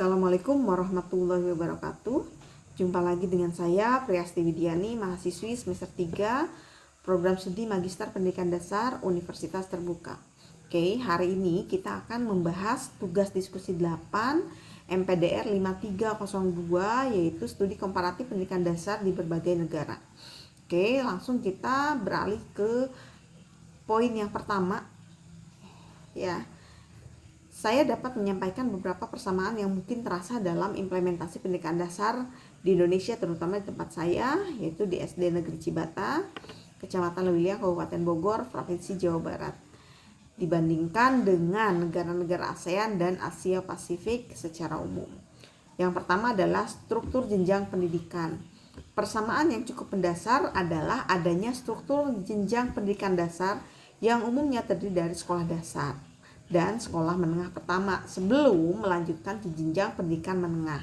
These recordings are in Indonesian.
Assalamualaikum warahmatullahi wabarakatuh. Jumpa lagi dengan saya Priyasti Widiani, mahasiswi semester 3 Program Studi Magister Pendidikan Dasar Universitas Terbuka. Oke, hari ini kita akan membahas tugas diskusi 8 MPDR 5302, yaitu studi komparatif pendidikan dasar di berbagai negara. Oke, langsung kita beralih ke poin yang pertama. Ya, saya dapat menyampaikan beberapa persamaan yang mungkin terasa dalam implementasi pendidikan dasar di Indonesia, terutama di tempat saya, yaitu di SD Negeri Cibata, Kecamatan Lewiliang, Kabupaten Bogor, Provinsi Jawa Barat, dibandingkan dengan negara-negara ASEAN dan Asia Pasifik secara umum. Yang pertama adalah struktur jenjang pendidikan. Persamaan yang cukup mendasar adalah adanya struktur jenjang pendidikan dasar yang umumnya terdiri dari sekolah dasar dan sekolah menengah pertama sebelum melanjutkan ke jenjang pendidikan menengah.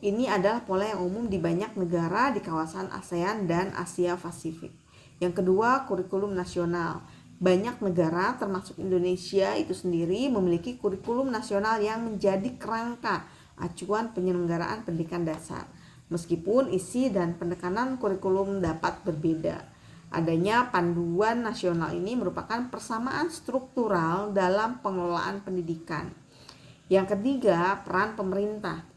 Ini adalah pola yang umum di banyak negara di kawasan ASEAN dan Asia Pasifik. Yang kedua, kurikulum nasional. Banyak negara termasuk Indonesia itu sendiri memiliki kurikulum nasional yang menjadi kerangka acuan penyelenggaraan pendidikan dasar. Meskipun isi dan penekanan kurikulum dapat berbeda. Adanya panduan nasional ini merupakan persamaan struktural dalam pengelolaan pendidikan. Yang ketiga, peran pemerintah.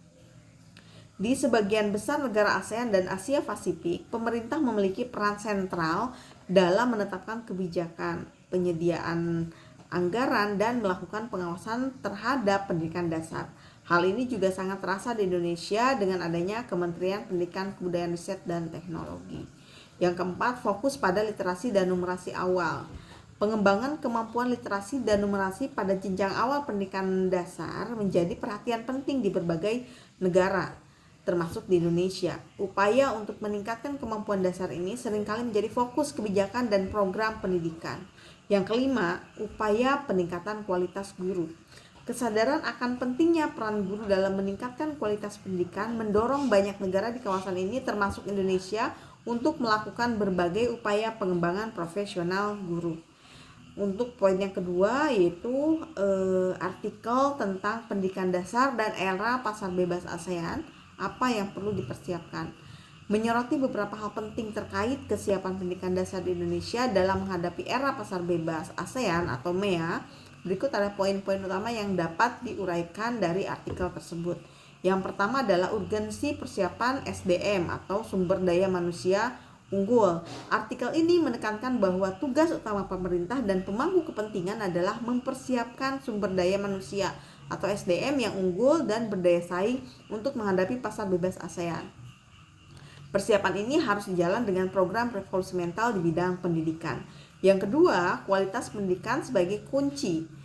Di sebagian besar negara ASEAN dan Asia Pasifik, pemerintah memiliki peran sentral dalam menetapkan kebijakan, penyediaan anggaran, dan melakukan pengawasan terhadap pendidikan dasar. Hal ini juga sangat terasa di Indonesia dengan adanya Kementerian Pendidikan, Kebudayaan, Riset, dan Teknologi. Yang keempat, fokus pada literasi dan numerasi awal. Pengembangan kemampuan literasi dan numerasi pada jenjang awal pendidikan dasar menjadi perhatian penting di berbagai negara, termasuk di Indonesia. Upaya untuk meningkatkan kemampuan dasar ini seringkali menjadi fokus kebijakan dan program pendidikan. Yang kelima, upaya peningkatan kualitas guru. Kesadaran akan pentingnya peran guru dalam meningkatkan kualitas pendidikan mendorong banyak negara di kawasan ini termasuk Indonesia untuk melakukan berbagai upaya pengembangan profesional guru. Untuk poin yang kedua yaitu artikel tentang pendidikan dasar dan era pasar bebas ASEAN, apa yang perlu dipersiapkan. Menyoroti beberapa hal penting terkait kesiapan pendidikan dasar di Indonesia dalam menghadapi era pasar bebas ASEAN atau MEA, berikut ada poin-poin utama yang dapat diuraikan dari artikel tersebut. Yang pertama adalah urgensi persiapan SDM atau sumber daya manusia unggul. Artikel ini menekankan bahwa tugas utama pemerintah dan pemangku kepentingan adalah mempersiapkan sumber daya manusia atau SDM yang unggul dan berdaya saing untuk menghadapi pasar bebas ASEAN. Persiapan ini harus dijalan dengan program revolusi mental di bidang pendidikan. Yang kedua, kualitas pendidikan sebagai kunci.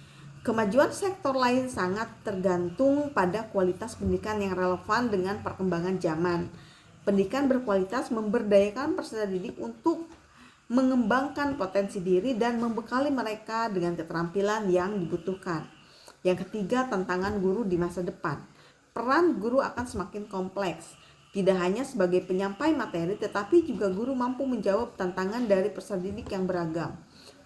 Kemajuan sektor lain sangat tergantung pada kualitas pendidikan yang relevan dengan perkembangan zaman. Pendidikan berkualitas memberdayakan peserta didik untuk mengembangkan potensi diri dan membekali mereka dengan keterampilan yang dibutuhkan. Yang ketiga, tantangan guru di masa depan. Peran guru akan semakin kompleks. Tidak hanya sebagai penyampai materi, tetapi juga guru mampu menjawab tantangan dari peserta didik yang beragam.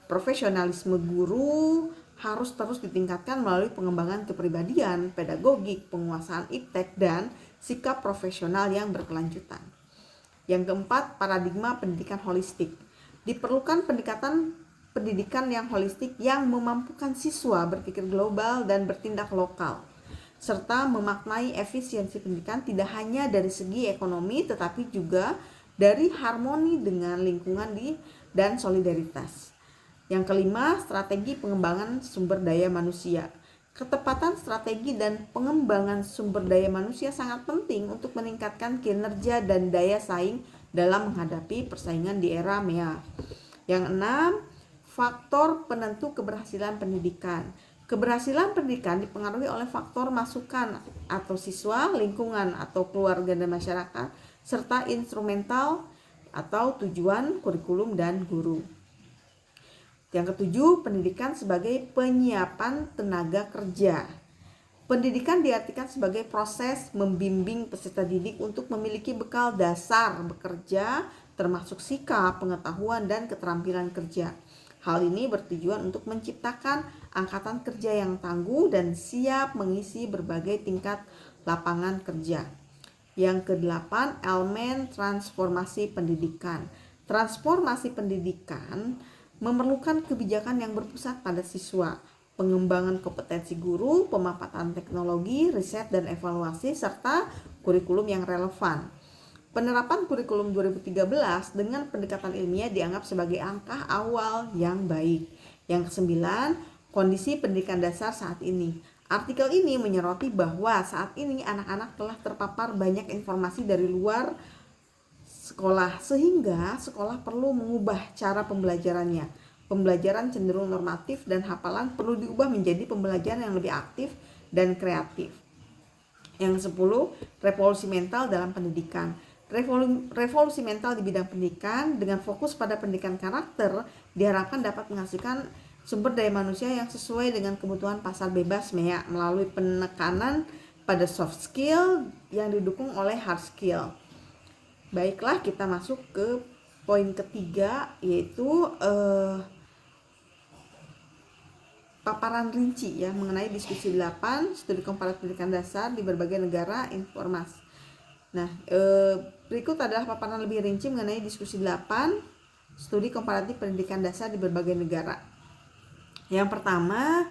Profesionalisme guru harus terus ditingkatkan melalui pengembangan kepribadian, pedagogik, penguasaan iptek, dan sikap profesional yang berkelanjutan. Yang keempat, paradigma pendidikan holistik. Diperlukan pendidikan yang holistik yang memampukan siswa berpikir global dan bertindak lokal, serta memaknai efisiensi pendidikan tidak hanya dari segi ekonomi tetapi juga dari harmoni dengan lingkungan dan solidaritas. Yang kelima, strategi pengembangan sumber daya manusia. Ketepatan strategi dan pengembangan sumber daya manusia sangat penting untuk meningkatkan kinerja dan daya saing dalam menghadapi persaingan di era MEA. Yang enam, faktor penentu keberhasilan pendidikan. Keberhasilan pendidikan dipengaruhi oleh faktor masukan atau siswa, lingkungan atau keluarga dan masyarakat, serta instrumental atau tujuan kurikulum dan guru. Yang ketujuh, pendidikan sebagai penyiapan tenaga kerja. Pendidikan diartikan sebagai proses membimbing peserta didik untuk memiliki bekal dasar bekerja, termasuk sikap, pengetahuan, dan keterampilan kerja. Hal ini bertujuan untuk menciptakan angkatan kerja yang tangguh dan siap mengisi berbagai tingkat lapangan kerja. Yang kedelapan, elemen transformasi pendidikan. Transformasi pendidikan memerlukan kebijakan yang berpusat pada siswa, pengembangan kompetensi guru, pemanfaatan teknologi, riset dan evaluasi, serta kurikulum yang relevan. Penerapan kurikulum 2013 dengan pendekatan ilmiah dianggap sebagai langkah awal yang baik. Yang kesembilan, kondisi pendidikan dasar saat ini. Artikel ini menyoroti bahwa saat ini anak-anak telah terpapar banyak informasi dari luar sekolah, sehingga sekolah perlu mengubah cara pembelajarannya. Pembelajaran cenderung normatif dan hafalan perlu diubah menjadi pembelajaran yang lebih aktif dan kreatif. Yang 10, revolusi mental dalam pendidikan. Revolusi mental di bidang pendidikan dengan fokus pada pendidikan karakter diharapkan dapat menghasilkan sumber daya manusia yang sesuai dengan kebutuhan pasar bebas MEA melalui penekanan pada soft skill yang didukung oleh hard skill. Baiklah, kita masuk ke poin ketiga, yaitu paparan rinci ya mengenai diskusi 8 studi komparatif pendidikan dasar di berbagai negara informasi. Nah, berikut adalah paparan lebih rinci mengenai diskusi 8 studi komparatif pendidikan dasar di berbagai negara. Yang pertama,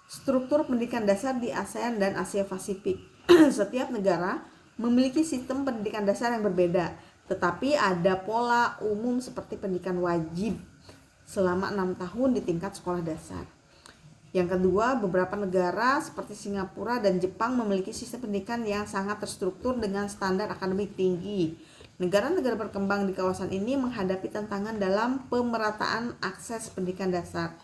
struktur pendidikan dasar di ASEAN dan Asia Pasifik. Setiap negara memiliki sistem pendidikan dasar yang berbeda, tetapi ada pola umum seperti pendidikan wajib selama 6 tahun di tingkat sekolah dasar. Yang kedua, beberapa negara seperti Singapura dan Jepang memiliki sistem pendidikan yang sangat terstruktur dengan standar akademik tinggi. Negara-negara berkembang di kawasan ini menghadapi tantangan dalam pemerataan akses pendidikan dasar.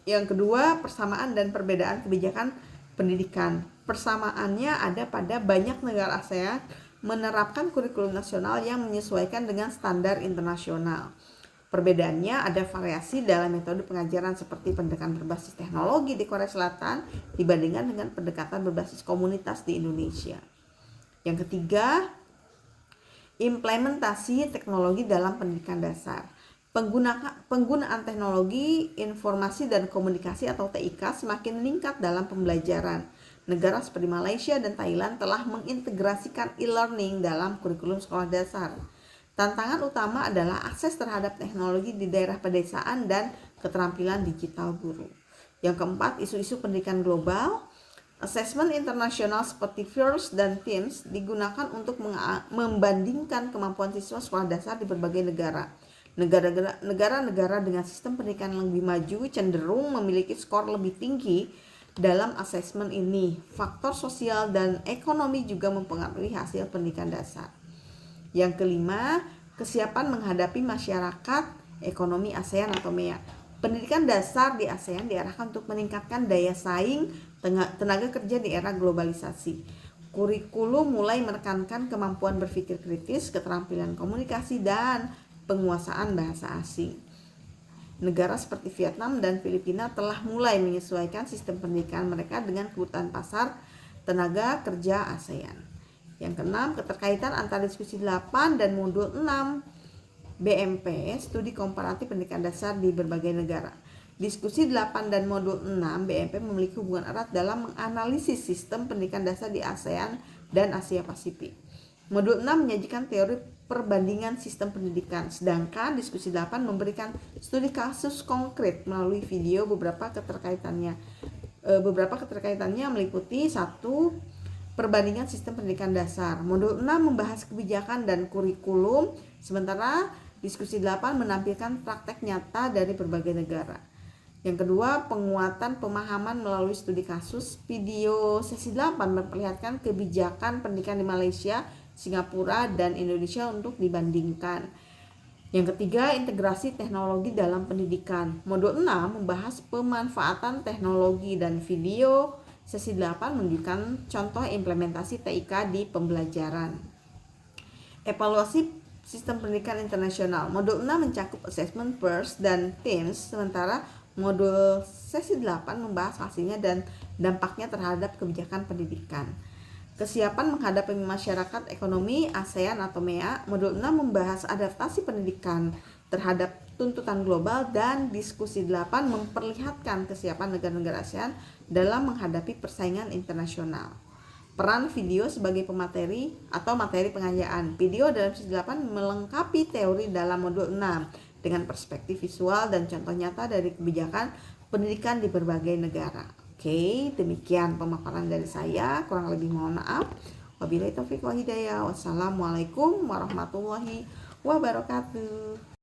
Yang kedua, persamaan dan perbedaan kebijakan pendidikan. Persamaannya ada pada banyak negara ASEAN menerapkan kurikulum nasional yang menyesuaikan dengan standar internasional. Perbedaannya ada variasi dalam metode pengajaran seperti pendekatan berbasis teknologi di Korea Selatan dibandingkan dengan pendekatan berbasis komunitas di Indonesia. Yang ketiga, implementasi teknologi dalam pendidikan dasar. Penggunaan teknologi informasi dan komunikasi atau TIK semakin meningkat dalam pembelajaran. Negara seperti Malaysia dan Thailand telah mengintegrasikan e-learning dalam kurikulum sekolah dasar. Tantangan utama adalah akses terhadap teknologi di daerah pedesaan dan keterampilan digital guru. Yang keempat, isu-isu pendidikan global. Asesmen internasional seperti FIRST dan TIMSS digunakan untuk membandingkan kemampuan siswa sekolah dasar di berbagai negara. Negara-negara dengan sistem pendidikan yang lebih maju cenderung memiliki skor lebih tinggi dalam asesmen ini. Faktor sosial dan ekonomi juga mempengaruhi hasil pendidikan dasar. Yang kelima, kesiapan menghadapi masyarakat ekonomi ASEAN atau MEA. Pendidikan dasar di ASEAN diarahkan untuk meningkatkan daya saing tenaga kerja di era globalisasi. Kurikulum mulai menekankan kemampuan berpikir kritis, keterampilan komunikasi, dan penguasaan bahasa asing. Negara seperti Vietnam dan Filipina telah mulai menyesuaikan sistem pendidikan mereka dengan kebutuhan pasar tenaga kerja ASEAN. Yang keenam, keterkaitan antara diskusi 8 dan modul 6 BMP, studi komparatif pendidikan dasar di berbagai negara. Diskusi 8 dan modul 6 BMP memiliki hubungan erat dalam menganalisis sistem pendidikan dasar di ASEAN dan Asia Pasifik. Modul 6 menyajikan teori perbandingan sistem pendidikan, sedangkan diskusi 8 memberikan studi kasus konkret melalui video. Beberapa keterkaitannya meliputi 1. Perbandingan sistem pendidikan dasar. Modul 6 membahas kebijakan dan kurikulum, sementara diskusi 8 menampilkan praktek nyata dari berbagai negara. Yang kedua, penguatan pemahaman melalui studi kasus. Video sesi 8 memperlihatkan kebijakan pendidikan di Malaysia, Singapura, dan Indonesia untuk dibandingkan. Yang ketiga, integrasi teknologi dalam pendidikan. Modul 6 membahas pemanfaatan teknologi, dan video sesi 8 menunjukkan contoh implementasi TIK di pembelajaran. Evaluasi sistem pendidikan internasional. Modul 6 mencakup assessment FIRST dan TIMSS, sementara modul sesi 8 membahas hasilnya dan dampaknya terhadap kebijakan pendidikan. Kesiapan menghadapi masyarakat ekonomi ASEAN atau MEA. Modul 6 membahas adaptasi pendidikan terhadap tuntutan global, dan diskusi 8 memperlihatkan kesiapan negara-negara ASEAN dalam menghadapi persaingan internasional. Peran video sebagai pemateri atau materi pengajaraan. Video dalam sesi 8 melengkapi teori dalam modul 6 dengan perspektif visual dan contoh nyata dari kebijakan pendidikan di berbagai negara. Oke, demikian pemaparan dari saya, kurang lebih mohon maaf. Wabillahi taufiq wal hidayah. Wassalamualaikum warahmatullahi wabarakatuh.